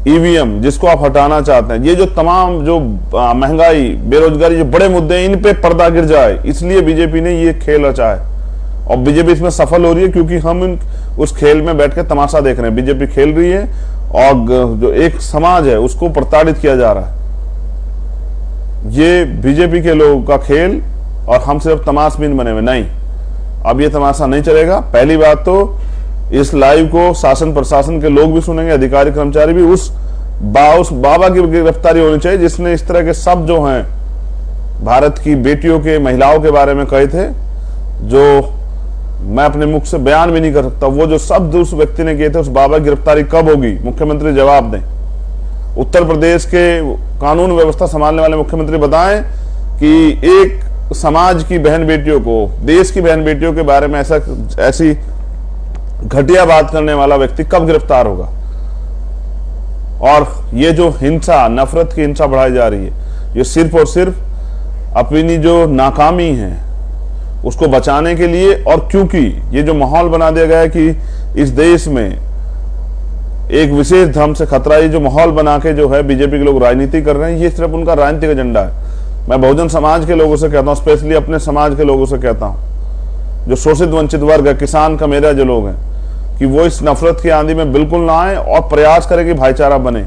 ईवीएम जिसको आप हटाना चाहते हैं, ये जो तमाम जो महंगाई, बेरोजगारी, जो बड़े मुद्दे हैं, इन पे पर्दा गिर जाए, इसलिए बीजेपी ने ये खेल रचा है। और बीजेपी इसमें सफल हो रही है, क्योंकि हम उस खेल में बैठ के तमाशा देख रहे हैं। बीजेपी खेल रही है, और जो एक समाज है उसको प्रताड़ित किया जा रहा है। ये बीजेपी के लोगों का खेल, और हम सिर्फ तमाशबीन बने हुए नहीं। अब ये तमाशा नहीं चलेगा। पहली बात तो इस लाइव को शासन प्रशासन के लोग भी सुनेंगे, अधिकारी कर्मचारी भी। उस बाबा की गिरफ्तारी होनी चाहिए जिसने इस तरह के शब्द जो हैं भारत की बेटियों के, महिलाओं के बारे में कहे थे, जो मैं अपने मुख से बयान भी नहीं कर सकता। वो जो शब्द उस व्यक्ति ने किए थे, उस बाबा की गिरफ्तारी कब होगी, मुख्यमंत्री जवाब दें। उत्तर प्रदेश के कानून व्यवस्था संभालने वाले मुख्यमंत्री बताएं कि एक समाज की बहन बेटियों को, देश की बहन बेटियों के बारे में ऐसी घटिया बात करने वाला व्यक्ति कब गिरफ्तार होगा। और ये जो हिंसा, नफरत की हिंसा बढ़ाई जा रही है, ये सिर्फ और सिर्फ अपनी जो नाकामी है उसको बचाने के लिए, और क्योंकि ये जो माहौल बना दिया गया है कि इस देश में एक विशेष धर्म से खतरा, ये जो माहौल बना के जो है बीजेपी के लोग राजनीति कर रहे हैं, ये सिर्फ उनका राजनीतिक एजेंडा है। मैं बहुजन समाज के लोगों से कहता हूं, स्पेशली अपने समाज के लोगों से कहता हूं, जो शोषित वंचित वर्ग है, किसान का मेरा जो लोग हैं, कि वो इस नफरत की आंधी में बिल्कुल ना आए, और प्रयास करें कि भाईचारा बने।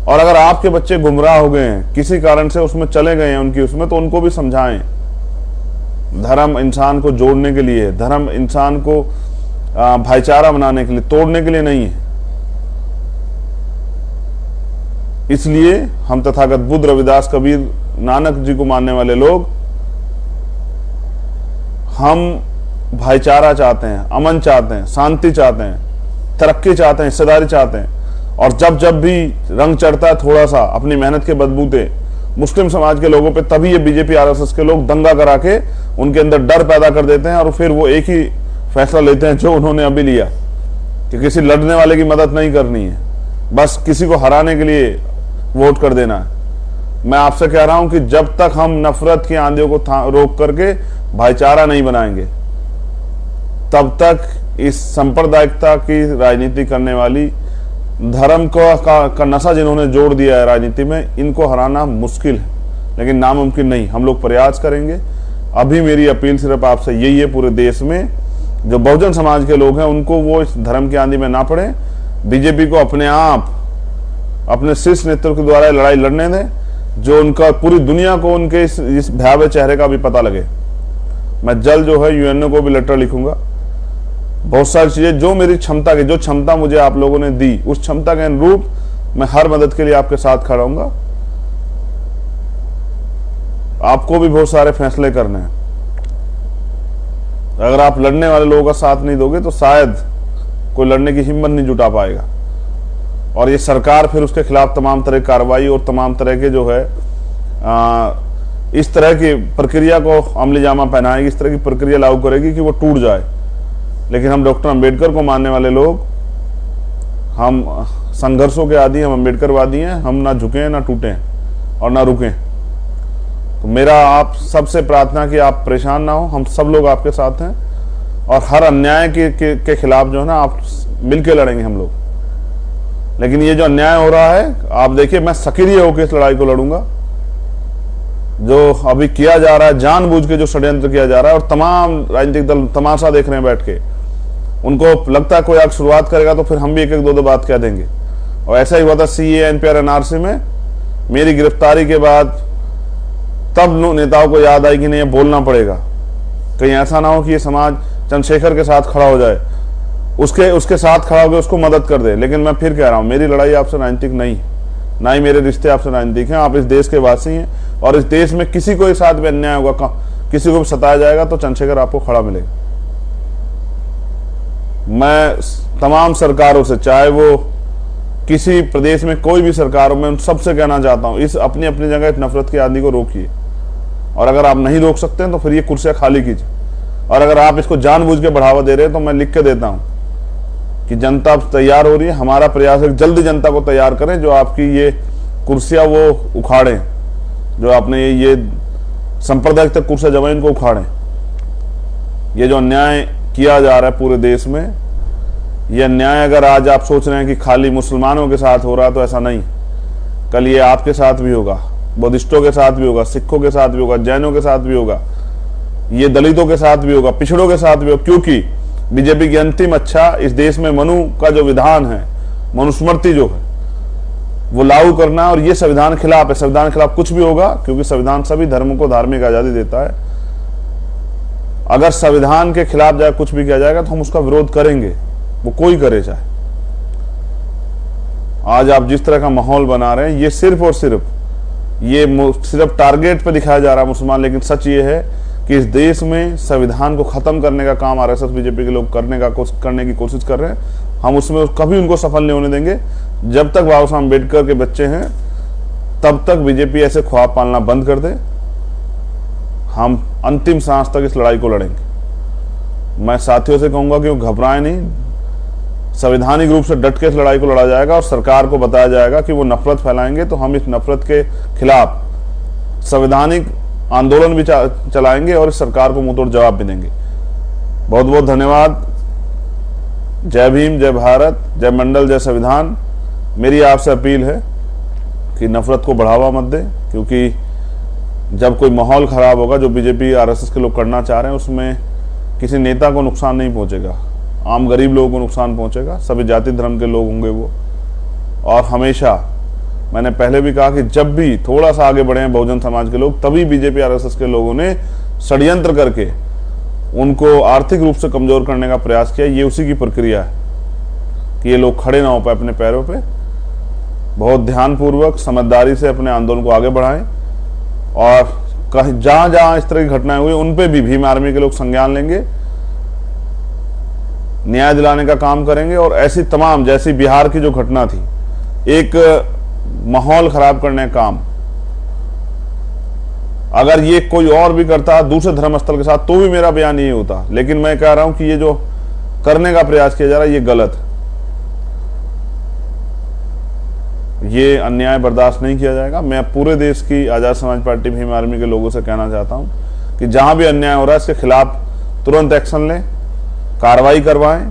और अगर आपके बच्चे गुमराह हो गए हैं, किसी कारण से उसमें चले गए हैं उनकी उसमें, तो उनको भी समझाएं। धर्म इंसान को जोड़ने के लिए है, धर्म इंसान को भाईचारा बनाने के लिए, तोड़ने के लिए नहीं है। इसलिए हम तथागत बुद्ध, रविदास, कबीर, नानक जी को मानने वाले लोग, हम भाईचारा चाहते हैं, अमन चाहते हैं, शांति चाहते हैं, तरक्की चाहते हैं, हिस्सेदारी चाहते हैं। और जब जब भी रंग चढ़ता है थोड़ा सा अपनी मेहनत के बदबूते, मुस्लिम समाज के लोगों पे, तभी ये बीजेपी आरएसएस के लोग दंगा करा के उनके अंदर डर पैदा कर देते हैं और फिर वो एक ही फैसला लेते हैं जो उन्होंने अभी लिया कि किसी लड़ने वाले की मदद नहीं करनी है, बस किसी को हराने के लिए वोट कर देना है। मैं आपसे कह रहा हूं कि जब तक हम नफरत की आंधियों को रोक करके भाईचारा नहीं बनाएंगे, तब तक इस सांप्रदायिकता की राजनीति करने वाली, धर्म का नशा जिन्होंने जोड़ दिया है राजनीति में, इनको हराना मुश्किल है, लेकिन नामुमकिन नहीं। हम लोग प्रयास करेंगे। अभी मेरी अपील सिर्फ आपसे यही है, पूरे देश में जो बहुजन समाज के लोग हैं उनको वो इस धर्म की आंधी में ना पड़े। बीजेपी को अपने आप अपने शीर्ष नेतृत्व के द्वारा लड़ाई लड़ने दें, जो उनका पूरी दुनिया को उनके इस भयावह चेहरे का भी पता लगे। मैं जल्द जो है यूएनओ को भी लेटर लिखूंगा। बहुत सारी चीजें जो मेरी क्षमता की, जो क्षमता मुझे आप लोगों ने दी, उस क्षमता के अनुरूप मैं हर मदद के लिए आपके साथ खड़ा हूंगा। आपको भी बहुत सारे फैसले करने हैं। अगर आप लड़ने वाले लोगों का साथ नहीं दोगे तो शायद कोई लड़ने की हिम्मत नहीं जुटा पाएगा, और ये सरकार फिर उसके खिलाफ तमाम तरह की कार्रवाई और तमाम तरह के जो है इस तरह की प्रक्रिया को अमली जामा पहनाएगी, इस तरह की प्रक्रिया लागू करेगी कि वो टूट जाए। लेकिन हम डॉक्टर अंबेडकर को मानने वाले लोग, हम संघर्षों के आदि, हम अंबेडकरवादी हैं। हम ना झुकें, ना टूटें और ना रुकें। तो मेरा आप सबसे प्रार्थना कि आप परेशान ना हो, हम सब लोग आपके साथ हैं, और हर अन्याय के खिलाफ जो है ना, आप मिलके लड़ेंगे हम लोग। लेकिन ये जो अन्याय हो रहा है, आप देखिए, मैं सक्रिय होकर इस लड़ाई को लड़ूंगा। जो अभी किया जा रहा है, जानबूझ के जो षड्यंत्र किया जा रहा है, और तमाम राजनीतिक दल तमाशा देख रहे हैं बैठ के, उनको लगता है कोई आग शुरुआत करेगा तो फिर हम भी एक एक दो दो बात कह देंगे। और ऐसा ही हुआ था सीए, एनपीआर, एनआरसी में। मेरी गिरफ्तारी के बाद तब नेताओं को याद आई कि नहीं, ये बोलना पड़ेगा, कहीं ऐसा ना हो कि ये समाज चंद्रशेखर के साथ खड़ा हो जाए, उसके साथ खड़ा होकर उसको मदद कर दे। लेकिन मैं फिर कह रहा हूं, मेरी लड़ाई आपसे राजनीतिक नहीं, ना ही मेरे रिश्ते आपसे राजनीतिक हैं। आप इस देश के वासी हैं, और इस देश में किसी को साथ भी अन्याय होगा, किसी को भी सताया जाएगा, तो चंद्रशेखर आपको खड़ा मिलेगा। मैं तमाम सरकारों से, चाहे वो किसी प्रदेश में कोई भी सरकार हो, मैं उन सबसे कहना चाहता हूं, इस अपनी अपनी जगह इस नफरत की आंधी को रोकिए। और अगर आप नहीं रोक सकते हैं तो फिर ये कुर्सियां खाली कीजिए। और अगर आप इसको जानबूझ के बढ़ावा दे रहे हैं तो मैं लिख के देता हूं कि जनता तैयार हो रही है। हमारा प्रयास है जल्दी जनता को तैयार करें, जो आपकी ये कुर्सियां वो उखाड़ें, जो आपने ये सांप्रदायिक तक कुर्सियां जमा, इनको उखाड़ें। ये जो अन्याय किया जा रहा है पूरे देश में, ये अन्याय अगर आज आप सोच रहे हैं कि खाली मुसलमानों के साथ हो रहा है, तो ऐसा नहीं। कल ये आपके साथ भी होगा, बुद्धिस्टों के साथ भी होगा, सिखों के साथ भी होगा, जैनों के साथ भी होगा, ये दलितों के साथ भी होगा, पिछड़ों के साथ भी होगा। क्योंकि बीजेपी की अंतिम अच्छा इस देश में मनु का जो विधान है, मनुस्मृति जो है, वो लागू करना है। और ये संविधान खिलाफ है। संविधान खिलाफ कुछ भी होगा, क्योंकि संविधान सभी धर्मों को धार्मिक आजादी देता है। अगर संविधान के खिलाफ जाए कुछ भी किया जाएगा तो हम उसका विरोध करेंगे, वो कोई करे चाहे। आज आप जिस तरह का माहौल बना रहे हैं, ये सिर्फ और सिर्फ टारगेट पे दिखाया जा रहा है मुसलमान। लेकिन सच ये है कि इस देश में संविधान को खत्म करने का काम आरएसएस बीजेपी के लोग करने की कोशिश कर रहे हैं। हम उसमें कभी उनको सफल नहीं होने देंगे। जब तक बाबा साहब अम्बेडकर के बच्चे हैं, तब तक बीजेपी ऐसे ख्वाब पालना बंद कर दे। हम अंतिम सांस तक इस लड़ाई को लड़ेंगे। मैं साथियों से कहूंगा कि वो घबराएं नहीं, संवैधानिक रूप से डट के इस लड़ाई को लड़ा जाएगा, और सरकार को बताया जाएगा कि वो नफरत फैलाएंगे तो हम इस नफरत के खिलाफ संवैधानिक आंदोलन भी चलाएंगे, और इस सरकार को मुंहतोड़ जवाब भी देंगे। बहुत बहुत धन्यवाद। जय भीम, जय भारत, जय मंडल, जय संविधान। मेरी आपसे अपील है कि नफरत को बढ़ावा मत दें, क्योंकि जब कोई माहौल खराब होगा, जो बीजेपी आरएसएस के लोग करना चाह रहे हैं, उसमें किसी नेता को नुकसान नहीं पहुंचेगा, आम गरीब लोगों को नुकसान पहुंचेगा। सभी जाति धर्म के लोग होंगे वो। और हमेशा मैंने पहले भी कहा कि जब भी थोड़ा सा आगे बढ़े हैं बहुजन समाज के लोग, तभी बीजेपी आरएसएस के लोगों ने षड्यंत्र करके उनको आर्थिक रूप से कमजोर करने का प्रयास किया। ये उसी की प्रक्रिया है कि ये लोग खड़े ना हो पाए अपने पैरों पे। बहुत ध्यानपूर्वक, समझदारी से अपने आंदोलन को आगे बढ़ाएं, और कहीं जहां जहां इस तरह की घटनाएं हुई उन पे भी भीम आर्मी के लोग संज्ञान लेंगे, न्याय दिलाने का काम करेंगे। और ऐसी तमाम, जैसी बिहार की जो घटना थी, एक माहौल खराब करने का काम, अगर ये कोई और भी करता दूसरे धर्मस्थल के साथ तो भी मेरा बयान यही होता, लेकिन मैं कह रहा हूं कि ये जो करने का प्रयास किया जा रहा है ये गलत है। ये अन्याय बर्दाश्त नहीं किया जाएगा। मैं पूरे देश की आजाद समाज पार्टी भीम आर्मी के लोगों से कहना चाहता हूं कि जहां भी अन्याय हो रहा है इसके खिलाफ तुरंत एक्शन लें, कार्रवाई करवाएं,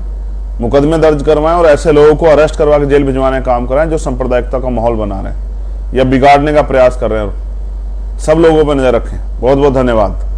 मुकदमे दर्ज करवाएं और ऐसे लोगों को अरेस्ट करवा के जेल भिजवाने का काम कराएं जो सांप्रदायिकता का माहौल बना रहे हैं या बिगाड़ने का प्रयास कर रहे हैं। सब लोगों पर नजर रखें। बहुत बहुत धन्यवाद।